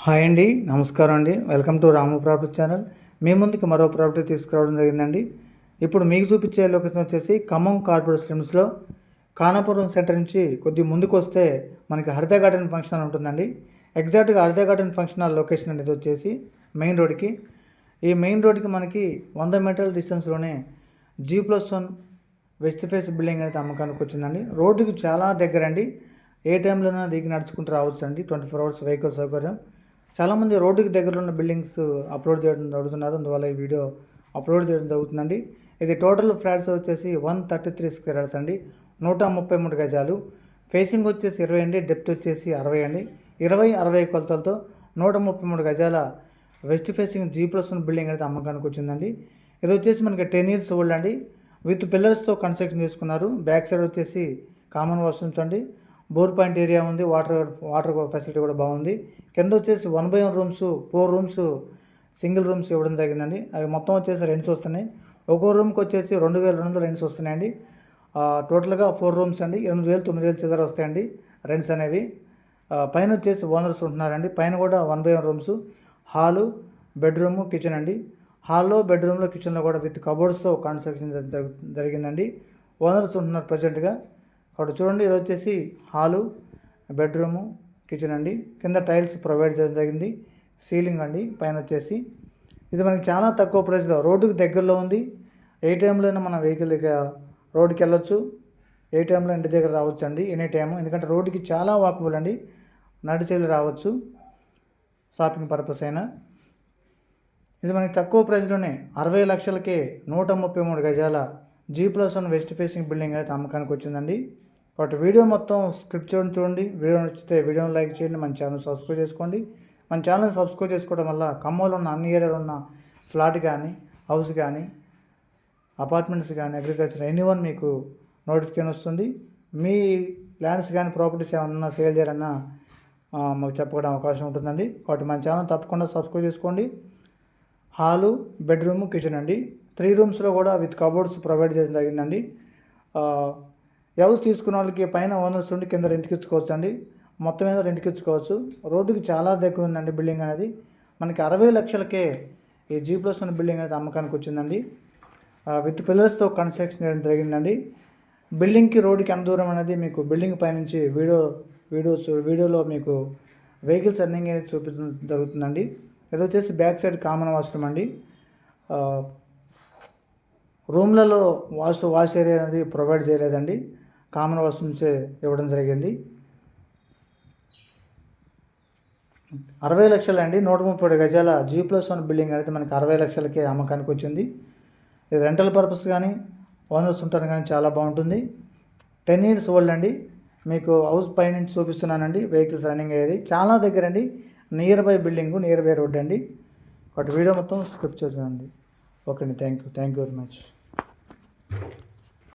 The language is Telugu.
హాయ్ అండి, నమస్కారం అండి. Welcome to Ramu property channel. మీ ముందుకు మరో ప్రాపర్టీ తీసుకురావడం జరిగిందండి. ఇప్పుడు మీకు చూపించే లొకేషన్ వచ్చేసి ఖమ్మం కార్పొరేట్ స్లిమ్స్లో కానాపురం సెంటర్ నుంచి కొద్దిగా ముందుకు వస్తే మనకి హరిత గార్డెన్ ఫంక్షన్ హాల్ ఉంటుందండి. ఎగ్జాక్ట్గా హరిత గార్డెన్ ఫంక్షన్ హాల్ లొకేషన్ అనేది వచ్చేసి మెయిన్ రోడ్కి. ఈ మెయిన్ రోడ్కి మనకి 100 మీటర్ల డిస్టెన్స్లోనే G+1 వెస్ట్ ఫేస్ బిల్డింగ్ అనేది అమ్మకానికి వచ్చిందండి. రోడ్డుకి చాలా దగ్గర అండి. ఏ టైంలోనైనా దిగి నడుచుకుంటూ రావచ్చు అండి. 24 hours వెహికల్ సౌకర్యం. చాలామంది రోడ్డుకి దగ్గరలో ఉన్న బిల్డింగ్స్ అప్లోడ్ చేయడం జరుగుతున్నారు. అందువల్ల ఈ వీడియో అప్లోడ్ చేయడం జరుగుతుందండి. ఇది టోటల్ ఫ్లాట్స్ వచ్చేసి 133 స్క్వేర్ యార్డ్స్ అండి. 133 గజాలు. ఫేసింగ్ వచ్చేసి 20 అండి. డెప్త్ వచ్చేసి 60 అండి. 20-60 కొలతలతో 133 గజాల వెస్ట్ ఫేసింగ్ G+1 బిల్డింగ్ అయితే అమ్మకానికి వచ్చిందండి. ఇది వచ్చేసి మనకి 10 years ఓల్డ్ అండి. విత్ పిల్లర్స్తో కన్స్ట్రక్షన్ చేసుకున్నారు. బ్యాక్ సైడ్ వచ్చేసి కామన్ వాష్రూమ్స్ అండి. బోర్ పాయింట్ ఏరియా ఉంది. వాటర్ ఫెసిలిటీ కూడా బాగుంది. కింద వచ్చేసి 1/1 రూమ్స్, 4 రూమ్స్ సింగిల్ రూమ్స్ ఇవ్వడం జరిగిందండి. అవి మొత్తం వచ్చేసి రెంట్స్ వస్తున్నాయి. ఒక్కో రూమ్కి వచ్చేసి 2200 రెంట్స్ వస్తున్నాయండి. టోటల్గా 4 రూమ్స్ అండి. 8000, 9000 చిల్లర వస్తాయండి రెంట్స్ అనేవి. పైన వచ్చేసి ఓనర్స్ ఉంటున్నారండి. పైన కూడా 1/1 రూమ్స్, హాలు, బెడ్రూమ్, కిచెన్ అండి. హాల్లో, బెడ్రూమ్లో, కిచెన్లో కూడా విత్ కబోర్డ్స్తో కన్స్ట్రక్షన్ జరిగిందండి. ఓనర్స్ ఉంటున్నారు ప్రజెంట్గా. అక్కడ చూడండి, ఇది వచ్చేసి హాలు, బెడ్రూము, కిచెన్ అండి. కింద టైల్స్ ప్రొవైడ్ చేయడం జరిగింది. సీలింగ్ అండి. పైన వచ్చేసి ఇది మనకి చాలా తక్కువ ప్రైస్లో రోడ్డుకి దగ్గరలో ఉంది. ఏ టైంలో అయినా మన వెహికల్ రోడ్డుకి వెళ్ళొచ్చు. ఏ టైంలో ఇంటి దగ్గర రావచ్చు అండి, ఎనీ టైము. ఎందుకంటే రోడ్డుకి చాలా వాకబుల్ అండి. నడిచెళ్ళి రావచ్చు షాపింగ్ పర్పస్ అయినా. ఇది మనకి తక్కువ ప్రైస్లోనే 60 లక్షలకే 133 గజాల G+1 వెస్ట్ ఫేసింగ్ బిల్డింగ్ అయితే అమ్మకానికి వచ్చిందండి. కాబట్టి వీడియో మొత్తం స్క్రిప్ట్ చూడండి. వీడియో నచ్చితే వీడియోని లైక్ చేయండి. మన ఛానల్ సబ్స్క్రైబ్ చేసుకోండి. మన ఛానల్ సబ్స్క్రైబ్ చేసుకోవడం వల్ల ఖమ్మంలో ఉన్న అన్ని ఏరియాలో ఉన్న ఫ్లాట్ కానీ, హౌస్ కానీ, అపార్ట్మెంట్స్ కానీ, అగ్రికల్చర్ ఎనీవన్ మీకు నోటిఫికేషన్ వస్తుంది. మీ ల్యాండ్స్ కానీ, ప్రాపర్టీస్ ఏమన్నా సేల్ చేయాలన్నా మాకు చెప్పడం అవకాశం ఉంటుందండి. కాబట్టి మన ఛానల్ తప్పకుండా సబ్స్క్రైబ్ చేసుకోండి. హాలు, బెడ్రూమ్, కిచెన్ అండి. 3 రూమ్స్లో కూడా విత్ కబోర్డ్స్ ప్రొవైడ్ చేయడం జరిగిందండి. హౌస్ తీసుకున్న వాళ్ళకి పైన ఓనర్స్ ఉండి కింద రెంట్కి ఇచ్చుకోవచ్చు అండి. మొత్తం మీద రెంట్కి ఇచ్చుకోవచ్చు. రోడ్డుకి చాలా దగ్గర ఉందండి బిల్డింగ్ అనేది. మనకి 60 లక్షలకే ఈ G+1 బిల్డింగ్ అనేది అమ్మకానికి వచ్చిందండి. విత్ పిల్లర్స్తో కన్స్ట్రక్షన్ చేయడం జరిగిందండి. బిల్డింగ్కి రోడ్డుకి ఎంత దూరం అనేది మీకు బిల్డింగ్ పైనుంచి వీడియోలో మీకు వెహికల్స్ రన్నింగ్ అనేది చూపించడం జరుగుతుందండి. ఇది వచ్చేసి బ్యాక్ సైడ్ కామన్ వాష్రూమ్ అండి. రూమ్లలో వాష్ ఏరియా అనేది ప్రొవైడ్ చేయలేదండి. కామన్ వాష్రూమ్సే ఇవ్వడం జరిగింది. 60 లక్షలు అండి. 130 గజాల G+1 బిల్డింగ్ అనేది మనకి 60 లక్షలకే అమ్మకానికి వచ్చింది. ఇది రెంటల్ పర్పస్ కానీ, ఓనర్స్ ఉంటారు కానీ చాలా బాగుంటుంది. 10 years ఓల్డ్ అండి. మీకు హౌస్ పైనుంచి చూపిస్తున్నానండి. వెహికల్స్ రన్నింగ్ అయ్యేది చాలా దగ్గర అండి. Near by building, near by road అండి. ఒకటి వీడియో మొత్తం స్క్రిప్ట్ చూడండి. ఓకే అండి, థ్యాంక్ యూ వెరీ మచ్.